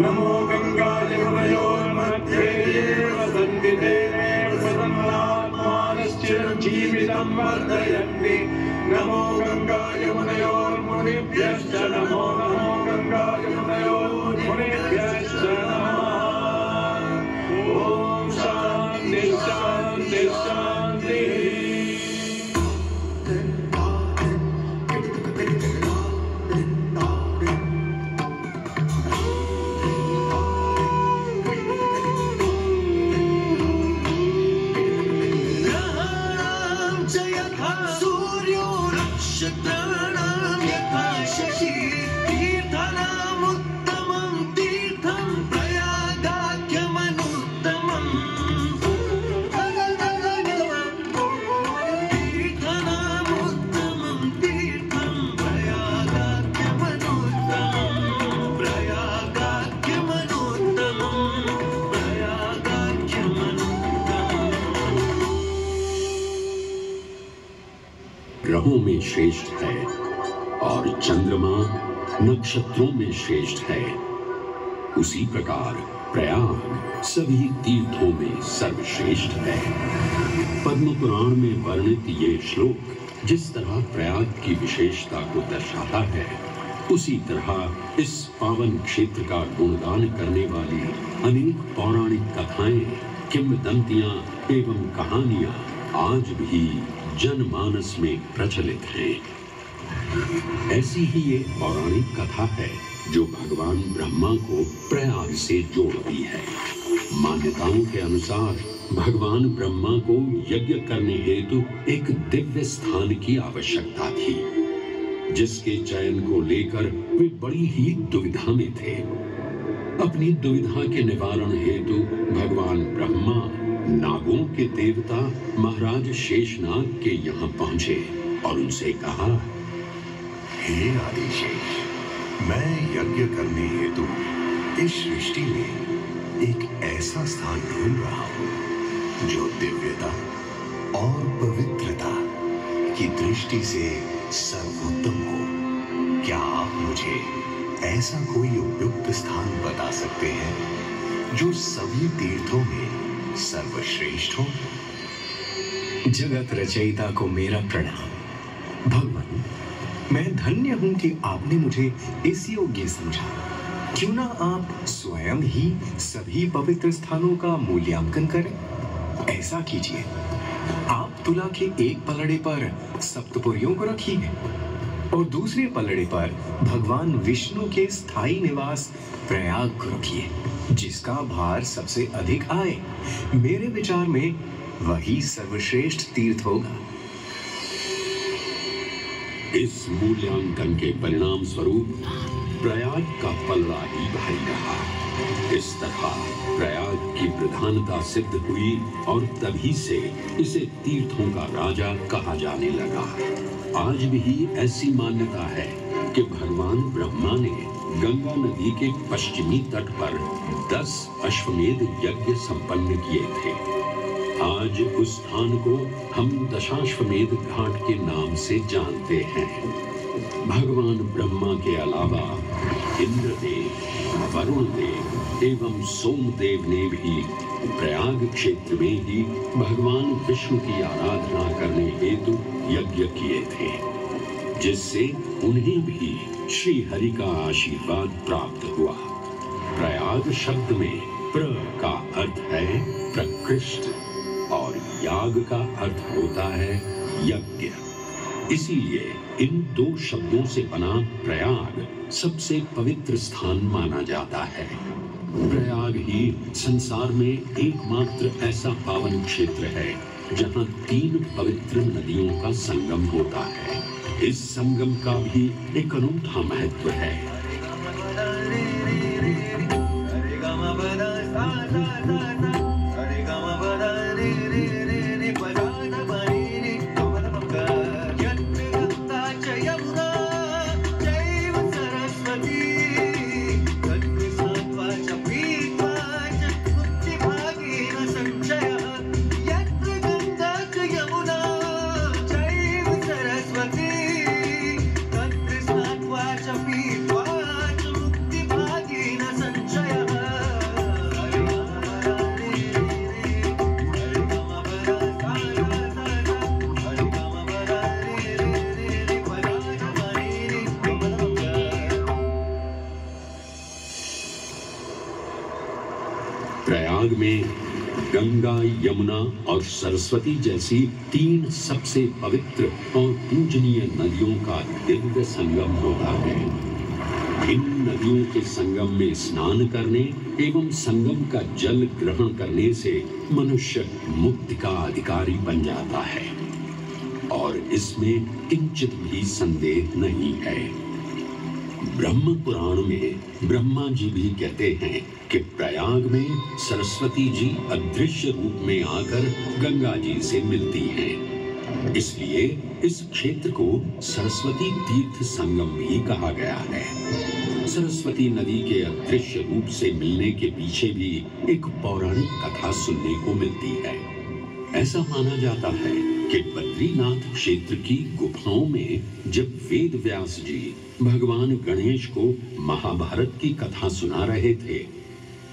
नमो गङ्गायमुनयोर्मध्ये वसन्ति देवेव सदन्नात्मानश्चिरञ्जीवितं वर्धयन्ति नमो गङ्गायमुनयोर्मुनिभ्यश्च नमो नमो गङ्गायमुनयोर्मुनिभ्यश्च नमः। ॐ शान्ति शान्ति शान्तिः। ग्रहों में श्रेष्ठ है और चंद्रमा नक्षत्रों में श्रेष्ठ है, उसी प्रकार प्रयाग सभी तीर्थों में सर्वश्रेष्ठ है। पद्म पुराण में वर्णित ये श्लोक जिस तरह प्रयाग की विशेषता को दर्शाता है, उसी तरह इस पावन क्षेत्र का गुणगान करने वाली अनेक पौराणिक कथाएं, किंवदंतियां एवं कहानियां आज भी जनमानस में प्रचलित है। ऐसी ही एक पौराणिक कथा है जो भगवान ब्रह्मा को प्रयाग से जोड़ती है। मान्यताओं के अनुसार भगवान ब्रह्मा को यज्ञ करने हेतु एक दिव्य स्थान की आवश्यकता थी, जिसके चयन को लेकर वे बड़ी ही दुविधा में थे। अपनी दुविधा के निवारण हेतु भगवान ब्रह्मा नागों के देवता महाराज शेषनाग के यहाँ पहुंचे और उनसे कहा, हे आदिशेष, मैं यज्ञ करने हेतु इस सृष्टि में एक ऐसा स्थान ढूंढ रहा हूँ जो दिव्यता और पवित्रता की दृष्टि से सर्वोत्तम हो। क्या आप मुझे ऐसा कोई उपयुक्त स्थान बता सकते हैं जो सभी तीर्थों में सर्वश्रेष्ठ हो? जगत रचयिता को मेरा प्रणाम। भगवान, मैं धन्य हूं कि आपने मुझे इस योग्य समझा। क्यों ना आप स्वयं ही सभी पवित्र स्थानों का मूल्यांकन करें। ऐसा कीजिए, आप तुला के एक पलड़े पर सप्तपुरियों को रखिए और दूसरे पलड़े पर भगवान विष्णु के स्थायी निवास प्रयाग को रखिए, जिसका भार सबसे अधिक आए। मेरे विचार में वही सर्वश्रेष्ठ तीर्थ होगा। इस मूल्यांकन के परिणाम स्वरूप प्रयाग का पलड़ा ही भारी रहा। इस तरह प्रयाग की प्रधानता सिद्ध हुई और तभी से इसे तीर्थों का राजा कहा जाने लगा। आज भी ऐसी मान्यता है कि भगवान ब्रह्मा ने गंगा नदी के पश्चिमी तट पर 10 अश्वमेध यज्ञ संपन्न किए थे। आज उस स्थान को हम दशाश्वमेध घाट के नाम से जानते हैं। भगवान ब्रह्मा के अलावा इंद्रदेव, वरुण देव एवं सोमदेव ने भी प्रयाग क्षेत्र में ही भगवान विष्णु की आराधना करने हेतु यज्ञ किए थे, जिससे उन्हें भी श्री हरि का आशीर्वाद प्राप्त हुआ। प्रयाग शब्द में प्र का अर्थ है प्रकृष्ट और याग का अर्थ होता है यज्ञ। इसीलिए इन दो शब्दों से बना प्रयाग सबसे पवित्र स्थान माना जाता है। प्रयाग ही संसार में एकमात्र ऐसा पावन क्षेत्र है जहां 3 पवित्र नदियों का संगम होता है। इस संगम का भी एक अनूठा महत्व है। मुक्ति भागीन संशय प्रयाग में गंगा, यमुना और सरस्वती जैसी 3 सबसे पवित्र और पूजनीय नदियों का दिव्य संगम होता है। इन नदियों के संगम में स्नान करने एवं संगम का जल ग्रहण करने से मनुष्य मुक्ति का अधिकारी बन जाता है और इसमें किंचित भी संदेह नहीं है। ब्रह्म पुराण में ब्रह्मा जी भी कहते हैं कि प्रयाग में सरस्वती जी अदृश्य रूप में आकर गंगा जी से मिलती हैं। इसलिए इस क्षेत्र को सरस्वती तीर्थ संगम भी कहा गया है। सरस्वती नदी के अदृश्य रूप से मिलने के पीछे भी एक पौराणिक कथा सुनने को मिलती है। ऐसा माना जाता है कि बद्रीनाथ क्षेत्र की गुफाओं में जब वेद व्यास जी भगवान गणेश को महाभारत की कथा सुना रहे थे,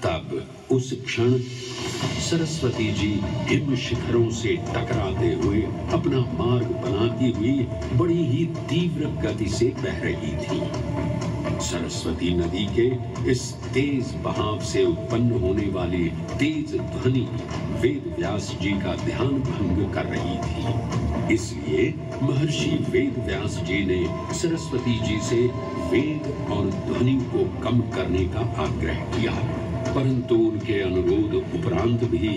तब उस क्षण सरस्वती जी हिम शिखरों से टकराते हुए अपना मार्ग बनाती हुई बड़ी ही तीव्र गति से बह रही थी। सरस्वती नदी के इस तेज बहाव से उत्पन्न होने वाली तेज ध्वनि वेद व्यास जी का ध्यान भंग कर रही थी। इसलिए महर्षि वेद व्यास जी ने सरस्वती जी से वेग और ध्वनि को कम करने का आग्रह किया, परंतु उनके अनुरोध उपरांत भी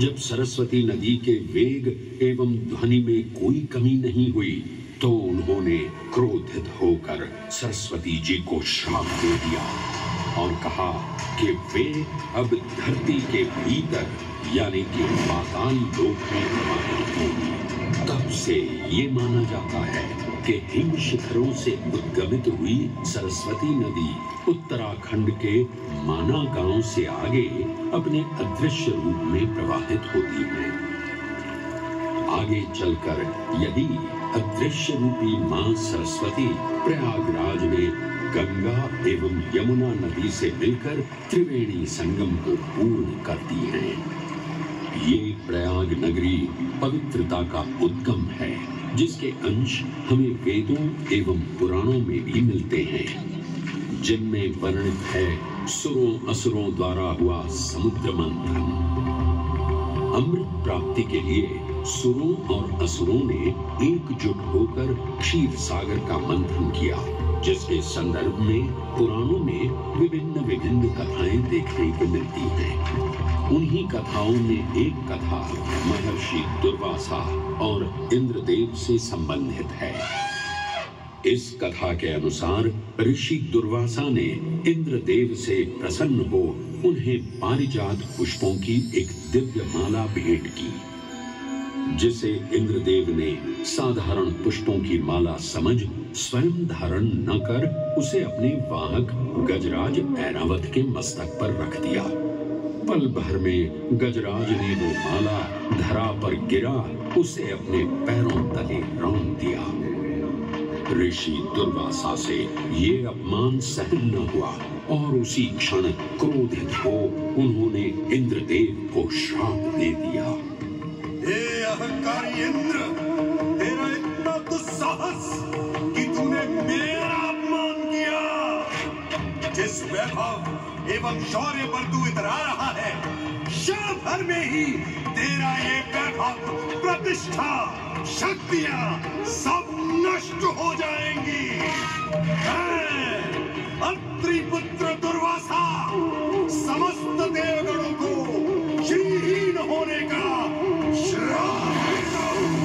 जब सरस्वती नदी के वेग एवं ध्वनि में कोई कमी नहीं हुई, तो उन्होंने क्रोधित होकर सरस्वती जी को श्राप दे दिया और कहा कि वे अब धरती के भीतर यानी कि पाताल लोक में प्रवाहित होंगी। तब से ये माना जाता है कि हिम शिखरों से उद्गमित हुई सरस्वती नदी उत्तराखंड के माना गांव से आगे अपने अदृश्य रूप में प्रवाहित होती है। आगे चलकर यदि अदृश्य रूपी मां सरस्वती प्रयागराज में गंगा एवं यमुना नदी से मिलकर त्रिवेणी संगम को पूर्ण करती है। ये प्रयाग नगरी पवित्रता का उद्गम है, जिसके अंश हमें वेदों एवं पुराणों में भी मिलते हैं, जिनमें वर्णित है सुरों असुरों द्वारा हुआ समुद्र मंथन। अमृत प्राप्ति के लिए सुरों और असुरों ने एकजुट होकर क्षीर सागर का मंथन किया, जिसके संदर्भ में पुराणों में विभिन्न कथाएं देखने को मिलती हैं। उन्हीं कथाओं में एक कथा महर्षि दुर्वासा और इंद्रदेव से संबंधित है। इस कथा के अनुसार ऋषि दुर्वासा ने इंद्रदेव से प्रसन्न हो उन्हें पारिजात पुष्पों की एक दिव्य माला भेंट की, जिसे इंद्रदेव ने साधारण पुष्पों की माला समझ स्वयं धारण न कर उसे अपने वाहक गजराज ऐरावत के मस्तक पर रख दिया। पल भर में गजराज ने वो माला धरा पर गिरा उसे अपने पैरों तले रौंद दिया। ऋषि दुर्वासा से ये अपमान सहन न हुआ और उसी क्षण क्रोधित हो उन्होंने इंद्रदेव को श्राप दे दिया। हे अहंकारी इंद्र, तेरा इतना दुस्साहस कि तूने मेरा अपमान किया। जिस वैभव एवं शौर्य पर तू इतरा रहा है, क्षण भर में ही तेरा ये वैभव, प्रतिष्ठा, शक्तियां सब नष्ट हो जाएंगी। अत्रि पुत्र दुर्वासा समस्त देवगणों को श्रीहीन होने का श्राप देता हूं।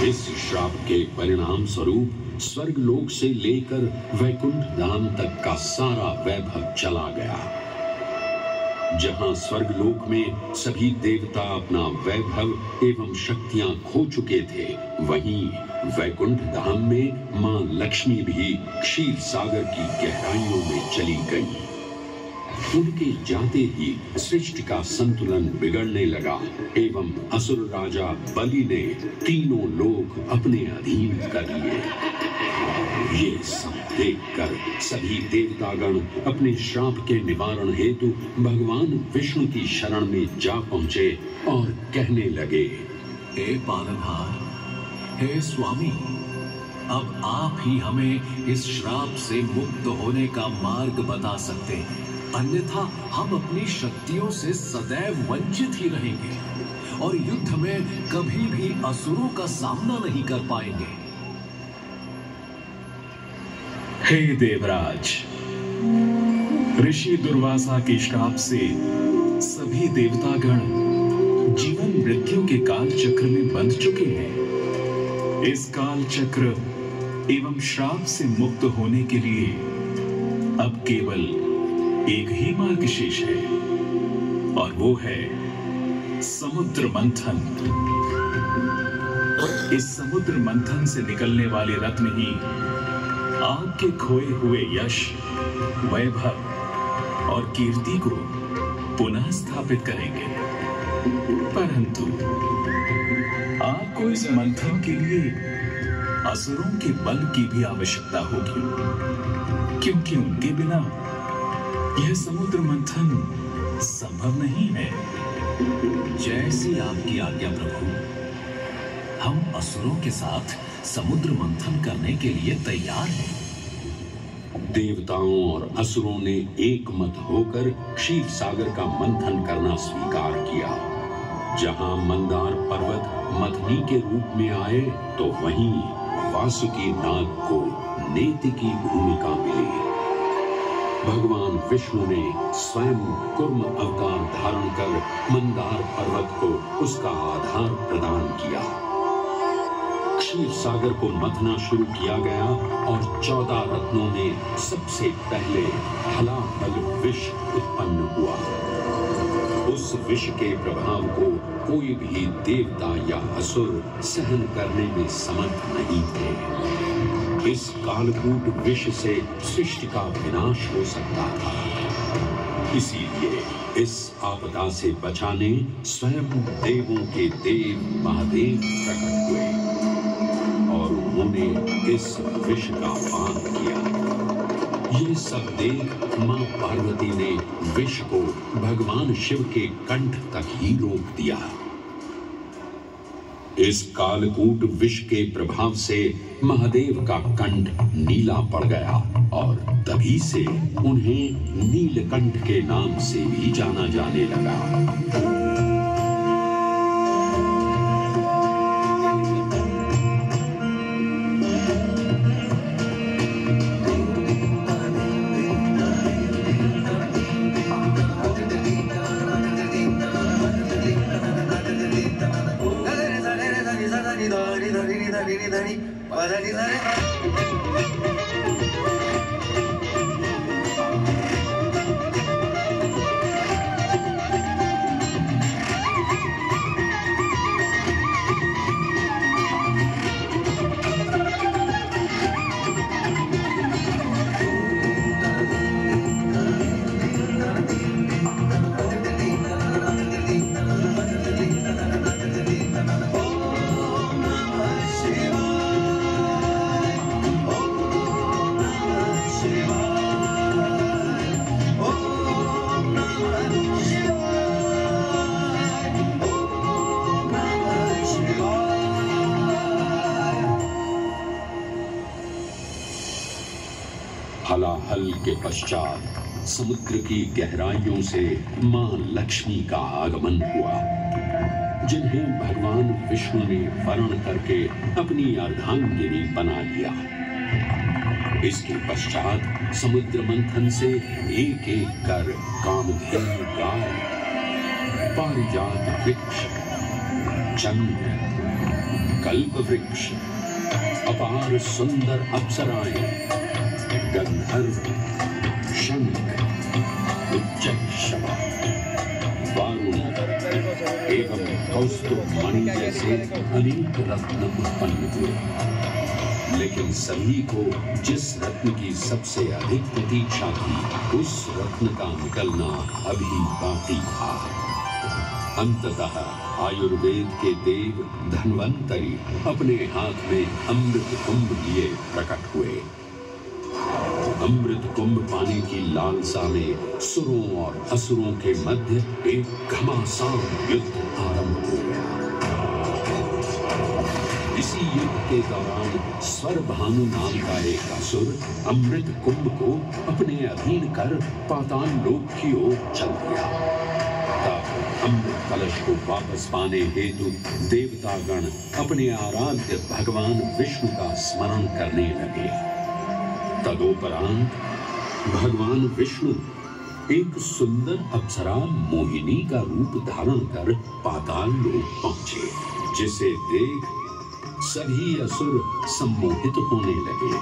इस श्राप के परिणाम स्वरूप स्वर्गलोक से लेकर वैकुंठ धाम तक का सारा वैभव चला गया। जहां स्वर्गलोक में सभी देवता अपना वैभव एवं शक्तियां खो चुके थे, वहीं वैकुंठ धाम में मां लक्ष्मी भी क्षीर सागर की गहराइयों में चली गई। उनके जाते ही सृष्टि का संतुलन बिगड़ने लगा एवं असुर राजा बलि ने तीनों लोक अपने अधीन कर लिए। ये सब देखकर सभी देवतागण अपने श्राप के निवारण हेतु भगवान विष्णु की शरण में जा पहुंचे और कहने लगे, हे पालनहार, हे स्वामी, अब आप ही हमें इस श्राप से मुक्त होने का मार्ग बता सकते हैं, अन्यथा हम अपनी शक्तियों से सदैव वंचित ही रहेंगे और युद्ध में कभी भी असुरों का सामना नहीं कर पाएंगे। हे देवराज, ऋषि दुर्वासा के श्राप से सभी देवतागण जीवन मृत्यु के काल चक्र में बंध चुके हैं। इस काल चक्र एवं श्राप से मुक्त होने के लिए अब केवल एक ही मार्ग शेष है और वो है समुद्र मंथन। इस समुद्र मंथन से निकलने वाले रत्न ही आपके खोए हुए यश, वैभव और कीर्ति को पुनः स्थापित करेंगे। परंतु आपको इस मंथन के लिए असुरों के बल की भी आवश्यकता होगी, क्योंकि उनके बिना यह समुद्र मंथन संभव नहीं है। जैसी आपकी आज्ञा प्रभु। हम असुरों के साथ समुद्र मंथन करने के लिए तैयार हैं। देवताओं और असुरों ने एक मत होकर क्षीर सागर का मंथन करना स्वीकार किया। जहां मंदार पर्वत मथनी के रूप में आए तो वहीं वासुकी नाग को नेति की भूमिका मिली। भगवान विष्णु ने स्वयं कूर्म अवतार धारण कर मंदार पर्वत को उसका आधार प्रदान किया। क्षीर सागर को मथना शुरू किया गया और 14 रत्नों ने सबसे पहले हलाहल विष उत्पन्न हुआ। उस विष के प्रभाव को कोई भी देवता या असुर सहन करने में समर्थ नहीं थे। इस कालकूट विष से सृष्टि का विनाश हो सकता था। इसीलिए इस आपदा से बचाने स्वयं देवों के देव महादेव प्रकट हुए और उन्होंने इस विष का पान किया। ये सब देख मां पार्वती ने विष को भगवान शिव के कंठ तक ही रोक दिया। इस कालकूट विष के प्रभाव से महादेव का कंठ नीला पड़ गया और तभी से उन्हें नीलकंठ के नाम से भी जाना जाने लगा। हलाहल के पश्चात समुद्र की गहराइयों से मां लक्ष्मी का आगमन हुआ, जिन्हें भगवान विष्णु ने वर्ण करके अपनी अर्धांगिनी बना लिया। इसके पश्चात समुद्र मंथन से एक एक कर कामधेनु गाय, पारिजात वृक्ष, चंद्र, कल्प वृक्ष, अपार सुंदर अप्सराएं, गंधर्व, शंख, उच्चैःशवा, वारुण एवं कौस्तुभ मणि जैसे अनेक रत्न उत्पन्न हुए। लेकिन सभी को जिस रत्न की सबसे अधिक प्रतीक्षा थी, उस रत्न का निकलना अभी बाकी था। अंततः आयुर्वेद के देव धन्वंतरी अपने हाथ में अमृत कुंभ लिए प्रकट हुए। अमृत कुंभ पाने की लालसा में सुरों और असुरों के मध्य एक घमासान युद्ध आरंभ हो गया। इसी युद्ध के दौरान स्वरभानु नाम का एक असुर अमृत कुंभ को अपने अधीन कर पाताल लोक की ओर चल दिया। तब अमृत कलश को वापस पाने हेतु देवतागण अपने आराध्य भगवान विष्णु का स्मरण करने लगे। तदोपरांत भगवान विष्णु एक सुंदर अप्सरा मोहिनी का रूप धारण कर पाताल लोक पहुंचे, जिसे देख सभी असुर सम्मोहित होने लगे।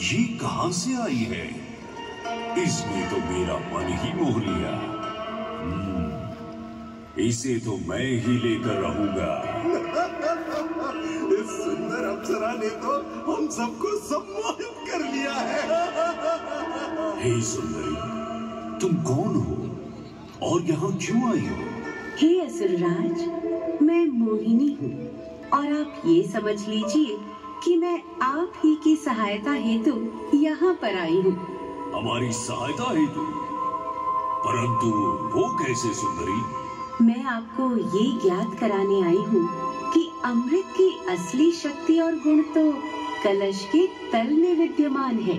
ये कहां से आई है? इसने तो मेरा मन ही मोह लिया। इसे तो मैं ही लेकर रहूंगा। इस सुंदर अप्सरा ने तो हम सबको सम्मोहित कर लिया है। हे सुंदरी, तुम कौन हो और यहाँ क्यों आई हो? हे असुरराज, मैं मोहिनी हूँ और आप ये समझ लीजिए कि मैं आप ही की सहायता हेतु यहाँ पर आई हूँ। हमारी सहायता हेतु? परंतु वो कैसे सुंदरी? मैं आपको ये ज्ञात कराने आई हूँ कि अमृत की असली शक्ति और गुण तो कलश के तल में विद्यमान है,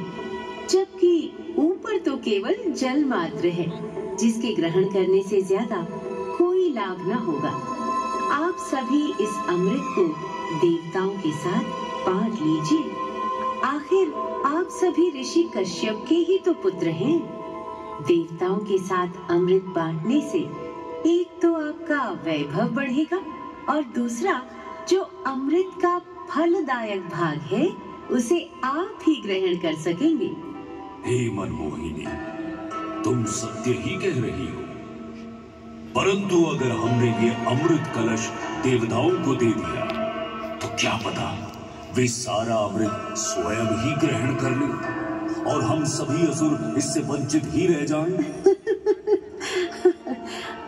जबकि ऊपर तो केवल जल मात्र है, जिसके ग्रहण करने से ज्यादा कोई लाभ न होगा। आप सभी इस अमृत को देवताओं के साथ बांट लीजिए। आखिर आप सभी ऋषि कश्यप के ही तो पुत्र हैं। देवताओं के साथ अमृत बांटने से एक तो आपका वैभव बढ़ेगा और दूसरा जो अमृत का फलदायक भाग है उसे आप ही ग्रहण कर सकेंगे। हे मनमोहिनी, तुम सत्य ही कह रही हो। परंतु अगर हमने ये अमृत कलश देवताओं को दे दिया तो क्या पता वे सारा अमृत स्वयं ही ग्रहण कर लें और हम सभी असुर इससे वंचित ही रह जाएं।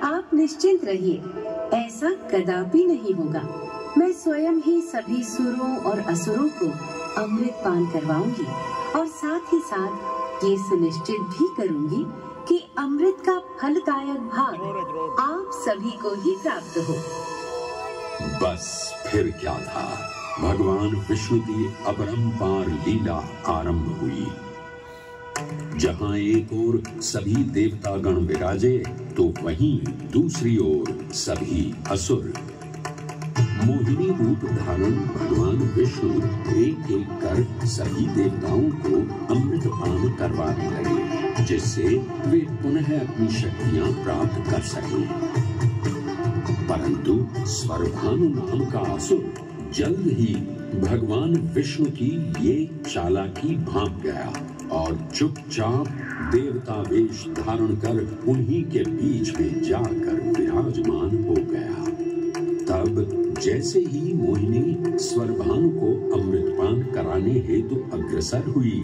आप निश्चिंत रहिए, ऐसा कदापि नहीं होगा। मैं स्वयं ही सभी सुरों और असुरों को अमृत पान करवाऊंगी और साथ ही साथ ये सुनिश्चित भी करूंगी कि अमृत का फलदायक भाग आप सभी को ही प्राप्त हो। बस फिर क्या था, भगवान विष्णु की अपरंपार लीला आरंभ हुई। जहां एक ओर सभी देवतागण विराजे तो वहीं दूसरी ओर सभी असुर। मोहिनी रूप धारण भगवान विष्णु एक एक कर सभी देवताओं को अमृत पान करवाने लगे, जिससे वे पुनः अपनी शक्तियां प्राप्त कर सकें। परंतु स्वरभानु नाम का असुर जल्द ही भगवान विष्णु की ये चालाकी भांप गया और चुपचाप देवता वेश धारण कर उन्हीं के बीच में जाकर विराजमान हो गया। तब जैसे ही मोहिनी स्वरभानु को अमृतपान कराने हेतु अग्रसर हुई,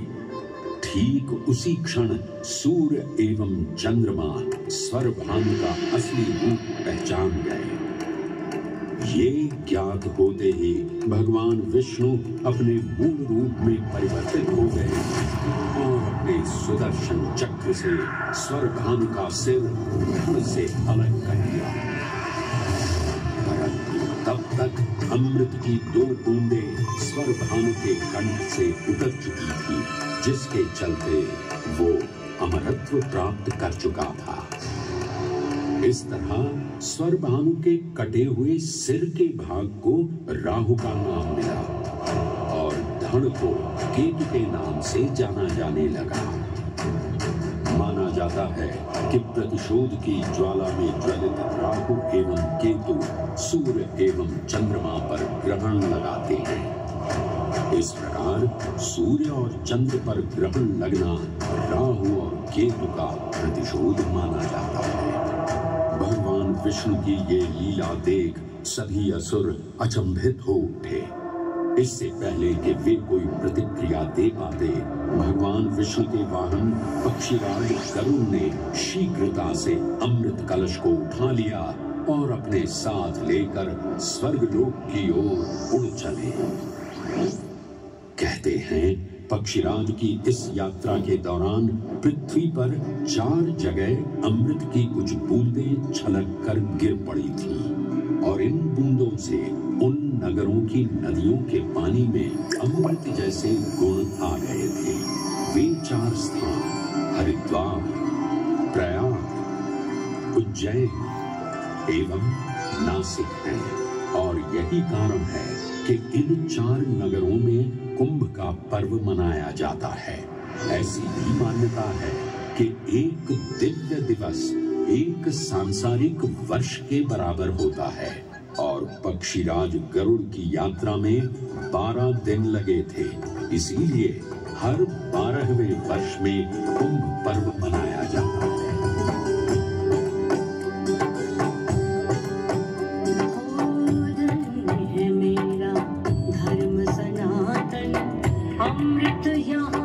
ठीक उसी क्षण सूर्य एवं चंद्रमा स्वरभानु का असली रूप पहचान गए। ये ज्ञात होते ही भगवान विष्णु अपने मूल रूप में परिवर्तित हो गए और अपने सुदर्शन चक्र से स्वरभानु का सिर धड़ से अलग कर दिया। परंतु तब तक अमृत की 2 बूंदे स्वरभानु के कंठ से उतर चुकी थी, जिसके चलते वो अमरत्व प्राप्त कर चुका था। इस तरह स्वरभानु के कटे हुए सिर के भाग को राहु का नाम मिला और धड़ को केतु के नाम से जाना जाने लगा। माना जाता है कि प्रतिशोध की ज्वाला में ज्वलित राहु एवं केतु सूर्य एवं चंद्रमा पर ग्रहण लगाते हैं। इस प्रकार सूर्य और चंद्र पर ग्रहण लगना राहु और केतु का प्रतिशोध माना जाता है। भगवान विष्णु की ये लीला देख सभी असुर अचंभित हो उठे। इससे पहले कि वे कोई प्रतिक्रिया दे पाते, भगवान विष्णु के वाहन पक्षीराज गरुड़ ने शीघ्रता से अमृत कलश को उठा लिया और अपने साथ लेकर स्वर्गलोक की ओर उड़ चले। कहते हैं पक्षीराज की इस यात्रा के दौरान पृथ्वी पर 4 जगह अमृत की कुछ बूंदें छलक कर गिर पड़ी थी और इन बूंदों से उन नगरों की नदियों के पानी में अमृत जैसे गुण आ गए थे। वे 4 स्थान हरिद्वार, प्रयाग, उज्जैन एवं नासिक हैं और यही कारण है कि इन 4 नगरों में कुंभ का पर्व मनाया जाता है। ऐसी भी मान्यता है कि एक दिव्य दिवस एक सांसारिक वर्ष के बराबर होता है और पक्षीराज गरुड़ की यात्रा में 12 दिन लगे थे। इसीलिए हर 12वें वर्ष में कुंभ पर्व मनाया जाता है। अमृत यहाँ